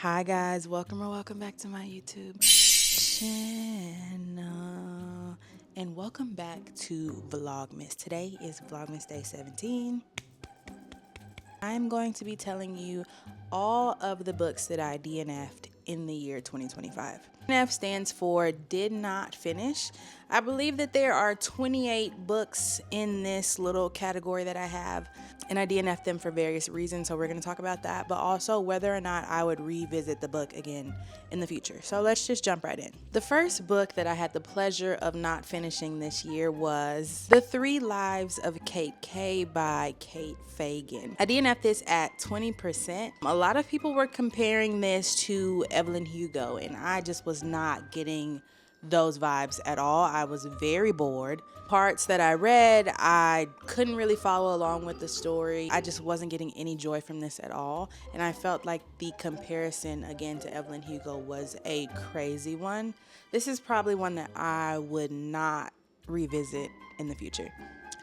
Hi guys, welcome back to my YouTube channel. And welcome back to Vlogmas. Today is Vlogmas Day 17. I'm going to be telling you all of the books that I DNF'd in the year 2025. DNF stands for did not finish. I believe that there are 28 books in this little category that I have, and I DNF'd them for various reasons, so we're going to talk about that, but also whether or not I would revisit the book again in the future. So let's just jump right in. The first book that I had the pleasure of not finishing this year was The 3 Lives of Kate K by Kate Fagan. I DNF'd this at 20%. A lot of people were comparing this to Evelyn Hugo, and I just was not getting those vibes at all. I was very bored. Parts that I read, I couldn't really follow along with the story. I just wasn't getting any joy from this at all. And I felt like the comparison again to Evelyn Hugo was a crazy one. This is probably one that I would not revisit in the future.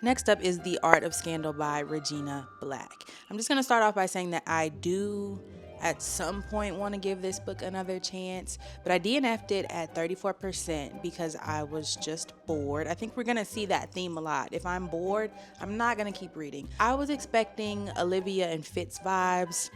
Next up is The Art of Scandal by Regina Black. I'm just going to start off by saying that I do at some point want to give this book another chance, but I DNF'd it at 34% because I was just bored. I think we're going to see that theme a lot. If I'm bored, I'm not going to keep reading. I was expecting Olivia and Fitz vibes.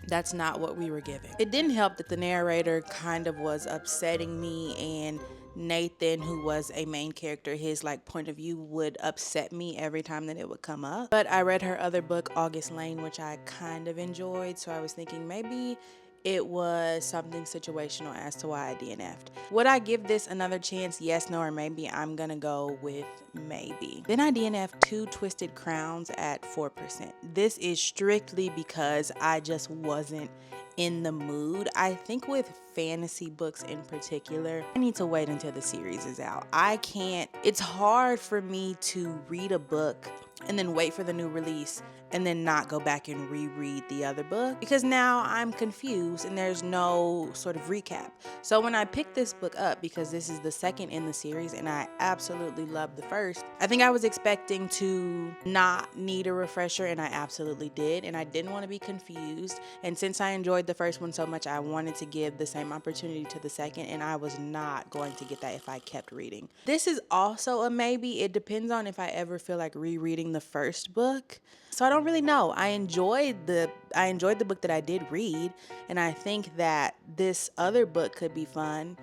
That's not what we were given. It didn't help that the narrator kind of was upsetting me, and Nathan, who was a main character, his point of view would upset me every time that it would come up. But I read her other book, August Lane, which I kind of enjoyed, so I was thinking maybe it was something situational as to why I DNF'd. Would I give this another chance? Yes, no, or maybe. I'm gonna go with maybe. Then I DNF'd 2 Twisted Crowns at 4%. This is strictly because I just wasn't in the mood. I think with fantasy books in particular, I need to wait until the series is out. It's hard for me to read a book and then wait for the new release and then not go back and reread the other book, because now I'm confused and there's no sort of recap. So when I picked this book up, because this is the second in the series and I absolutely love the first, I think I was expecting to not need a refresher, and I absolutely did, and I didn't want to be confused. And since I enjoyed the first one so much, I wanted to give the same opportunity to the second, and I was not going to get that if I kept reading. This is also a maybe. It depends on if I ever feel like rereading the first book. So I don't really know. I enjoyed the book that I did read, and I think that this other book could be fun,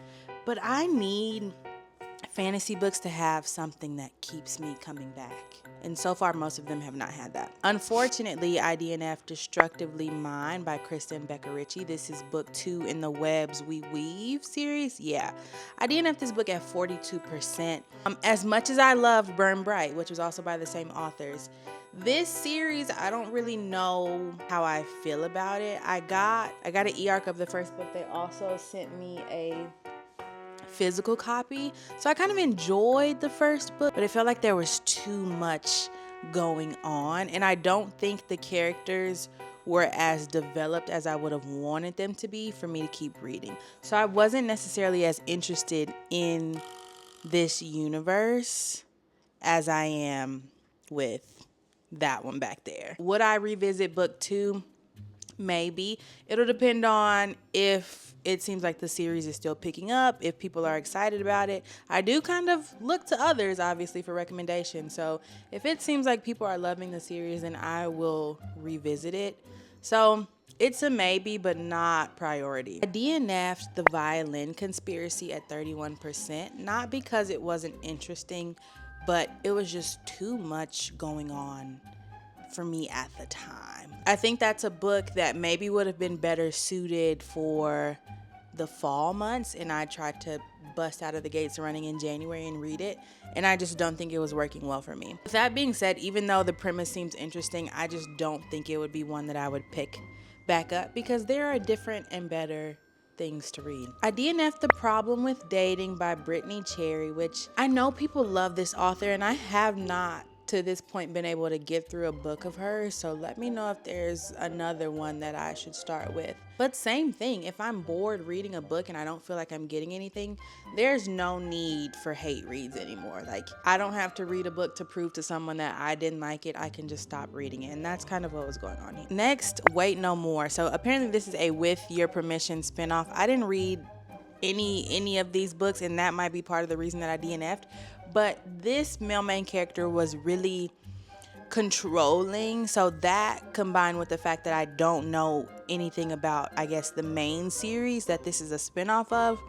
but I need fantasy books to have something that keeps me coming back. And so far, most of them have not had that. Unfortunately, I DNF'd Destructively Mine by Kristen Becker-Ritchie. This is book 2 in the Webs We Weave series. Yeah, I DNF'd this book at 42%. As much as I loved Burn Bright, which was also by the same authors, this series, I don't really know how I feel about it. I got an e-arc of the first book. They also sent me a physical copy, so I kind of enjoyed the first book, but it felt like there was too much going on, and I don't think the characters were as developed as I would have wanted them to be for me to keep reading. So I wasn't necessarily as interested in this universe as I am with that one back there. Would I revisit book 2? Maybe. It'll depend on if it seems like the series is still picking up, if people are excited about it. I do kind of look to others, obviously, for recommendations. So if it seems like people are loving the series, then I will revisit it. So it's a maybe, but not priority. I DNF'd The Violin Conspiracy at 31%, not because it wasn't interesting, but it was just too much going on for me at the time. I think that's a book that maybe would have been better suited for the fall months, and I tried to bust out of the gates running in January and read it, and I just don't think it was working well for me. With that being said, even though the premise seems interesting, I just don't think it would be one that I would pick back up, because there are different and better things to read. I DNF'd The Problem with Dating by Brittany Cherry, which I know people love this author, and I have not to this point been able to get through a book of hers, so let me know if there's another one that I should start with. But same thing, if I'm bored reading a book and I don't feel like I'm getting anything, there's no need for hate reads anymore. Like, I don't have to read a book to prove to someone that I didn't like it. I can just stop reading it, and that's kind of what was going on here. Next, Wait No More. So apparently this is a With Your Permission spinoff. I didn't read any of these books, and that might be part of the reason that I DNF'd, but this male main character was really controlling, so that combined with the fact that I don't know anything about, I guess, the main series that this is a spinoff of,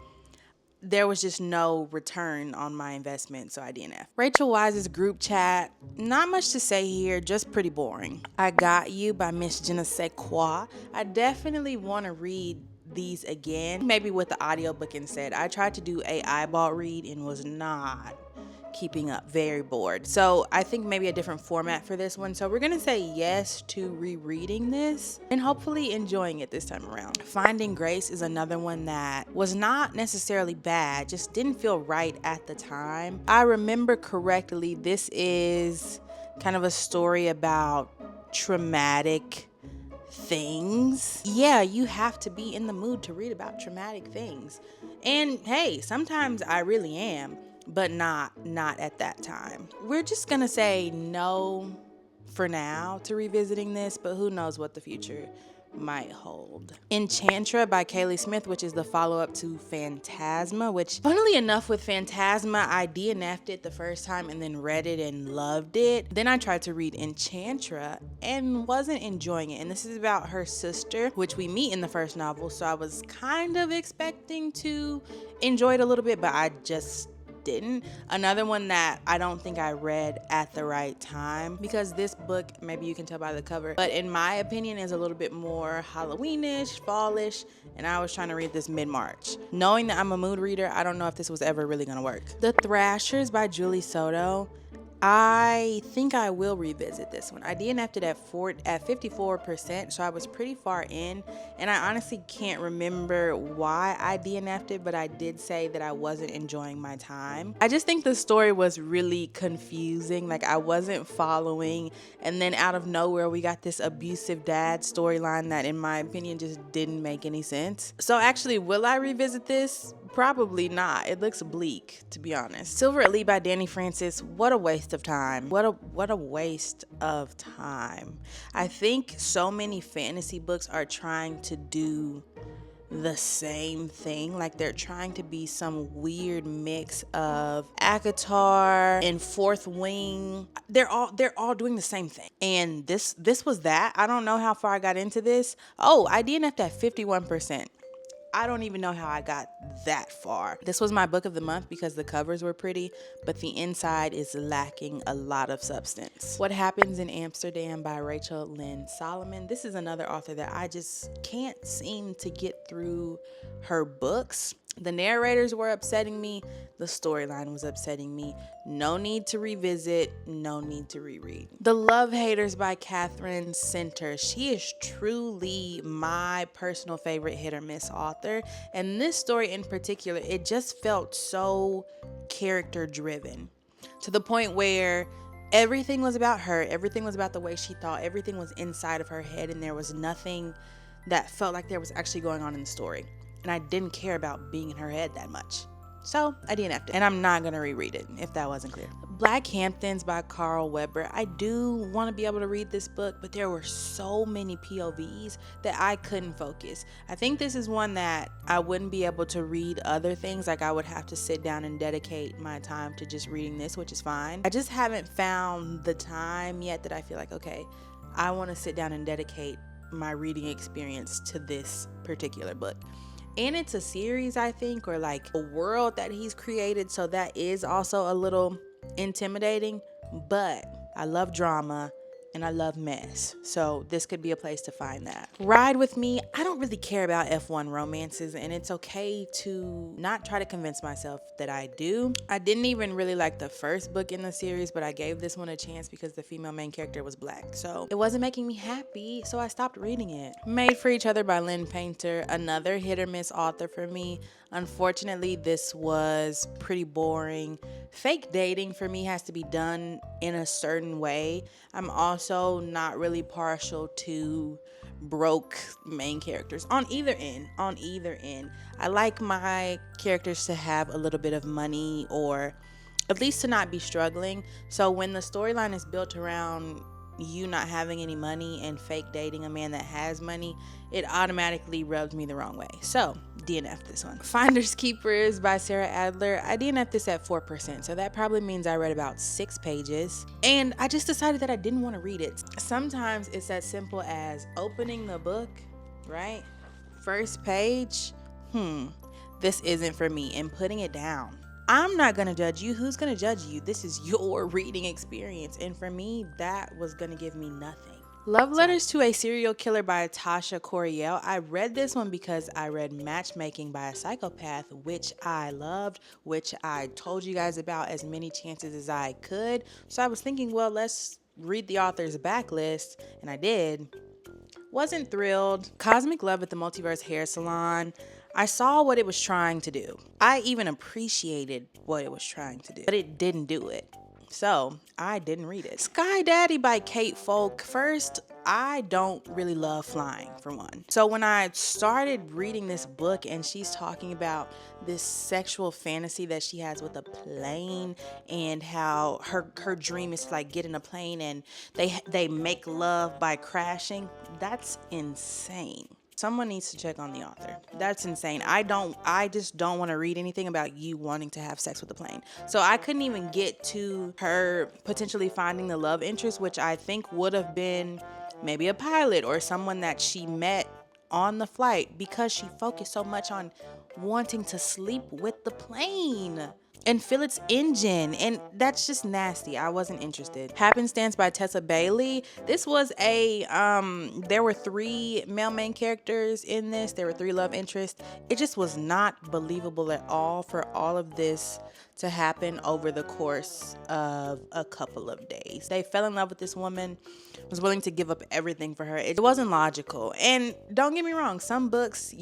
there was just no return on my investment, so I DNF. Rachel Wise's group chat, not much to say here, just pretty boring. I Got You by Miss Je ne sais quoi. I definitely want to read these again, maybe with the audiobook instead. I tried to do a eyeball read and was not keeping up, very bored. So I think maybe a different format for this one. So we're gonna say yes to rereading this and hopefully enjoying it this time around. Finding Grace is another one that was not necessarily bad, just didn't feel right at the time. I remember correctly, this is kind of a story about traumatic things. Yeah, you have to be in the mood to read about traumatic things. And hey, sometimes I really am, but not at that time. We're just gonna say no for now to revisiting this, but who knows what the future might hold. Enchantra by Kaylee Smith, which is the follow-up to Phantasma, which funnily enough with Phantasma, I DNF'd it the first time and then read it and loved it. Then I tried to read Enchantra and wasn't enjoying it. And this is about her sister, which we meet in the first novel. So I was kind of expecting to enjoy it a little bit, but I just didn't. Another one that I don't think I read at the right time, because this book, maybe you can tell by the cover, but in my opinion is a little bit more Halloweenish, fallish, and I was trying to read this mid-March. Knowing that I'm a mood reader, I don't know if this was ever really gonna work. The Thrashers by Julie Soto. I think I will revisit this one. I DNF'd it at 54%, so I was pretty far in, and I honestly can't remember why I DNF'd it, but I did say that I wasn't enjoying my time. I just think the story was really confusing, like I wasn't following, and then out of nowhere we got this abusive dad storyline that in my opinion just didn't make any sense. So actually, will I revisit this? Probably not. It looks bleak, to be honest. Silver Elite by Danny Francis. What a waste of time. What a waste of time. I think so many fantasy books are trying to do the same thing. Like they're trying to be some weird mix of ACOTAR and Fourth Wing. They're all doing the same thing. And this was that. I don't know how far I got into this. Oh, I DNF'd at 51%. I don't even know how I got that far. This was my book of the month because the covers were pretty, but the inside is lacking a lot of substance. What Happens in Amsterdam by Rachel Lynn Solomon. This is another author that I just can't seem to get through her books. The narrators were upsetting me. The storyline was upsetting me. No need to revisit. No need to reread. The Love Haters by Catherine Center. She is truly my personal favorite hit or miss author. And this story in particular, it just felt so character driven to the point where everything was about her. Everything was about the way she thought. Everything was inside of her head. And there was nothing that felt like there was actually going on in the story. And I didn't care about being in her head that much. So I DNF'd it. And I'm not going to reread it, if that wasn't clear. Black Hamptons by Carl Weber. I do want to be able to read this book, but there were so many POVs that I couldn't focus. I think this is one that I wouldn't be able to read other things. Like I would have to sit down and dedicate my time to just reading this, which is fine. I just haven't found the time yet that I feel like, okay, I want to sit down and dedicate my reading experience to this particular book. And it's a series, I think, or like a world that he's created. So that is also a little intimidating, but I love drama and I love mess. So this could be a place to find that. Ride With Me. I don't really care about F1 romances, and it's okay to not try to convince myself that I do. I didn't even really like the first book in the series, but I gave this one a chance because the female main character was black. So it wasn't making me happy, so I stopped reading it. Made for Each Other by Lynn Painter. Another hit or miss author for me. Unfortunately, this was pretty boring. Fake dating for me has to be done in a certain way. I'm also not really partial to broke main characters on either end. I like my characters to have a little bit of money, or at least to not be struggling. So when the storyline is built around you not having any money and fake dating a man that has money, it automatically rubs me the wrong way. So DNF this one. Finders Keepers by Sarah Adler. I DNF this at 4%, so that probably means I read about 6 pages, and I just decided that I didn't want to read it. Sometimes it's as simple as opening the book, right? First page, this isn't for me, and putting it down. I'm not going to judge you. Who's going to judge you? This is your reading experience. And for me, that was going to give me nothing. Love Letters to a Serial Killer by Tasha Coriel. I read this one because I read Matchmaking by a Psychopath, which I loved, which I told you guys about as many chances as I could. So I was thinking, well, let's read the author's backlist, and I did. Wasn't thrilled. Cosmic Love at the Multiverse Hair Salon. I saw what it was trying to do. I even appreciated what it was trying to do, but it didn't do it. So I didn't read it. Sky Daddy by Kate Folk. First, I don't really love flying, for one. So when I started reading this book and she's talking about this sexual fantasy that she has with a plane, and how her dream is to like get in a plane and they make love by crashing, that's insane. Someone needs to check on the author. That's insane. I just don't want to read anything about you wanting to have sex with a plane. So I couldn't even get to her potentially finding the love interest, which I think would have been maybe a pilot or someone that she met on the flight, because she focused so much on wanting to sleep with the plane and feel its engine, and that's just nasty. I wasn't interested. Happenstance by Tessa Bailey. This was a there were 3 male main characters in this. There were 3 love interests. It just was not believable at all for all of this to happen over the course of a couple of days. They fell in love with this woman, was willing to give up everything for her. It wasn't logical. And don't get me wrong, some books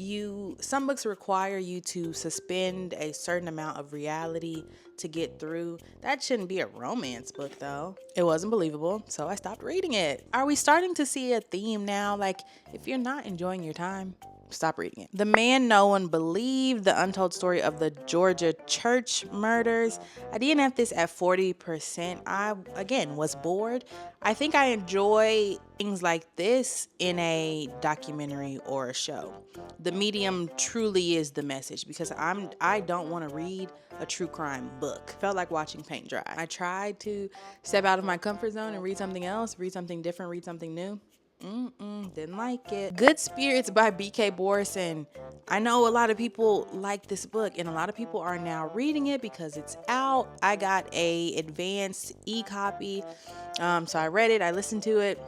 require you to suspend a certain amount of reality to get through. That shouldn't be a romance book though. It wasn't believable, so I stopped reading it. Are we starting to see a theme now? Like, if you're not enjoying your time, stop reading it. The Man No One Believed, the untold story of the Georgia church murders. I DNF'd this at 40%. I, again, was bored. I think I enjoy things like this in a documentary or a show. The medium truly is the message, because I don't want to read a true crime book. Felt like watching paint dry. I tried to step out of my comfort zone and read something else, read something different, read something new. Didn't like it. Good Spirits by B.K. Borison. I know a lot of people like this book, and a lot of people are now reading it because it's out. I got a advanced e-copy, so I read it, I listened to it,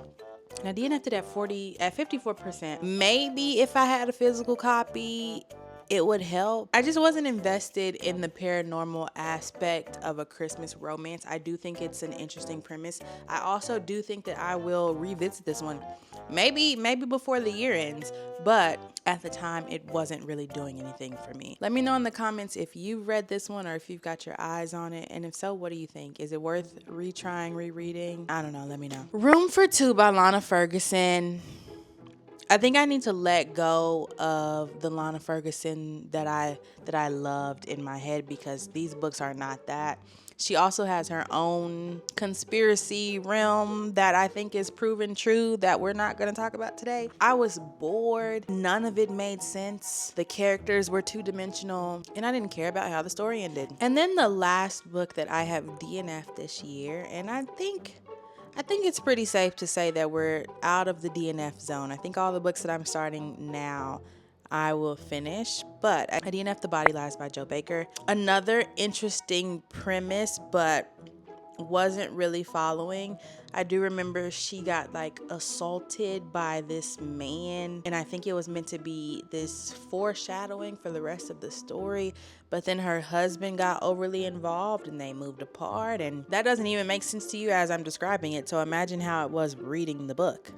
and I DNF'd it at 54%. Maybe if I had a physical copy, it would help. I just wasn't invested in the paranormal aspect of a Christmas romance. I do think it's an interesting premise. I also do think that I will revisit this one, maybe before the year ends, but at the time it wasn't really doing anything for me. Let me know in the comments if you've read this one or if you've got your eyes on it, and if so, what do you think? Is it worth retrying, rereading? I don't know, let me know. Room for Two by Lana Ferguson. I think I need to let go of the Lana Ferguson that I loved in my head, because these books are not that. She also has her own conspiracy realm that I think is proven true that we're not going to talk about today. I was bored. None of it made sense. The characters were two-dimensional, and I didn't care about how the story ended. And then the last book that I have DNF'd this year, and I think it's pretty safe to say that we're out of the DNF zone. I think all the books that I'm starting now, I will finish. But I DNF'd The Body Lies by Joe Baker. Another interesting premise, but wasn't really following. I do remember she got like assaulted by this man, and I think it was meant to be this foreshadowing for the rest of the story, but then her husband got overly involved and they moved apart, and that doesn't even make sense to you as I'm describing it, so imagine how it was reading the book.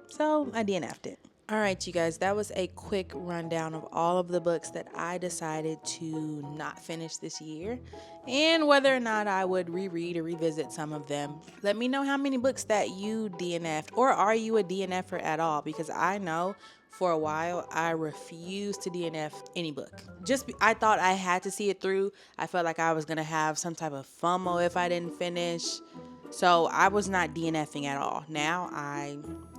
So I DNF'd it. All right, you guys, that was a quick rundown of all of the books that I decided to not finish this year and whether or not I would reread or revisit some of them. Let me know how many books that you DNF'd, or are you a DNFer at all? Because I know for a while I refused to DNF any book. I thought I had to see it through. I felt like I was going to have some type of FOMO if I didn't finish. So I was not DNFing at all. Now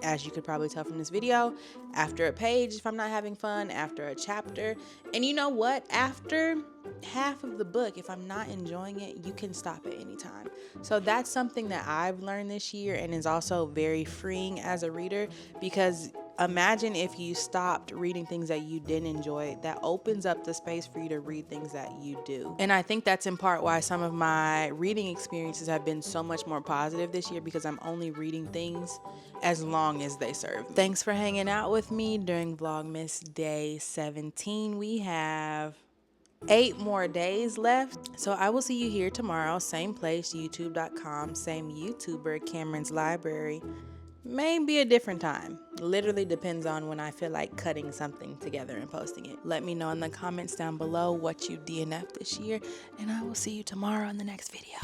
as you could probably tell from this video, after a page, if I'm not having fun, after a chapter, and you know what? After half of the book, if I'm not enjoying it, you can stop at any time. So that's something that I've learned this year and is also very freeing as a reader, because imagine if you stopped reading things that you didn't enjoy. That opens up the space for you to read things that you do. And I think that's in part why some of my reading experiences have been so much more positive this year, because I'm only reading things as long as they serve me. Thanks for hanging out with me during Vlogmas Day 17. We have 8 more days left. So I will see you here tomorrow. Same place, youtube.com, same YouTuber, Cameron's Library. Maybe a different time. Literally depends on when I feel like cutting something together and posting it. Let me know in the comments down below what you DNF'd this year, and I will see you tomorrow in the next video.